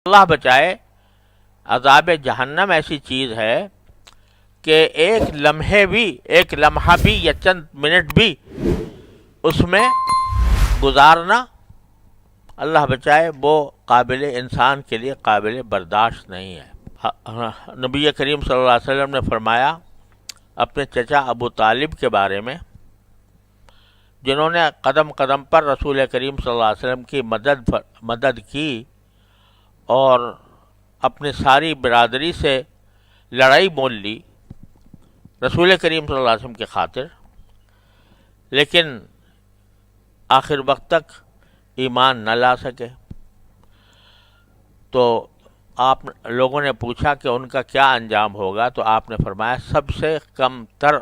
اللہ بچائے، عذاب جہنم ایسی چیز ہے کہ ایک لمحہ بھی یا چند منٹ بھی اس میں گزارنا، اللہ بچائے، وہ انسان کے لیے قابل برداشت نہیں ہے۔ نبی کریم صلی اللہ علیہ وسلم نے فرمایا اپنے چچا ابو طالب کے بارے میں، جنہوں نے قدم قدم پر رسول کریم صلی اللہ علیہ وسلم کی مدد کی اور اپنی ساری برادری سے لڑائی مول لی رسول کریم صلی اللہ علیہ وسلم کی خاطر، لیکن آخر وقت تک ایمان نہ لا سکے۔ تو آپ لوگوں نے پوچھا کہ ان کا کیا انجام ہوگا، تو آپ نے فرمایا سب سے کم تر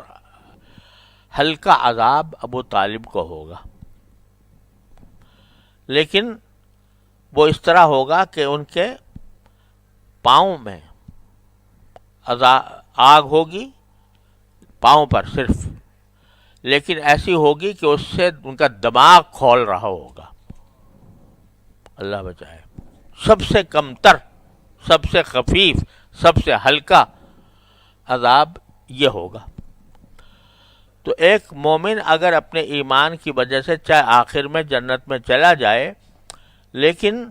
ہلکا عذاب ابو طالب کو ہوگا، لیکن وہ اس طرح ہوگا کہ ان کے پاؤں میں آگ ہوگی، پاؤں پر صرف، لیکن ایسی ہوگی کہ اس سے ان کا دماغ کھول رہا ہوگا۔ اللہ بچائے۔ سب سے کم تر، سب سے خفیف، سب سے ہلکا عذاب یہ ہوگا۔ تو ایک مومن اگر اپنے ایمان کی وجہ سے چاہے آخر میں جنت میں چلا جائے، لیکن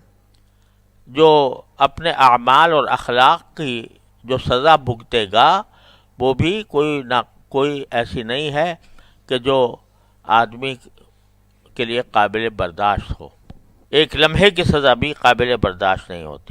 جو اپنے اعمال اور اخلاق کی جو سزا بھگتے گا وہ بھی کوئی ایسی نہیں ہے کہ جو آدمی کے لیے قابل برداشت ہو۔ ایک لمحے کی سزا بھی قابل برداشت نہیں ہوتی۔